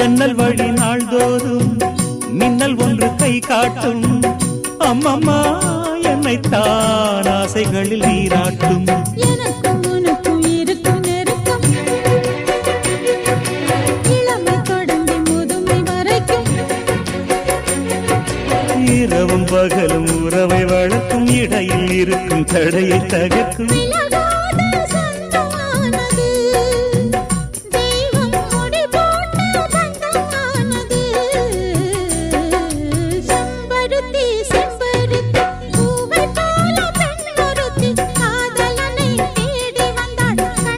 ஜன்னல் வழி நாள்தோறும் மின்னல் ஒன்று கை காட்டும். அம்மம்மா என்னைத்தான் ஆசைகளில் நீராட்டும். எனக்கும் உனக்கும் இருக்கும் நெருக்கம் இளமை தொடங்கி முதுமை வரைக்கும். இரவும் பகலும் உறவை வளர்க்கும், இடையில் இருக்கும் தடையை தகர்க்கும்.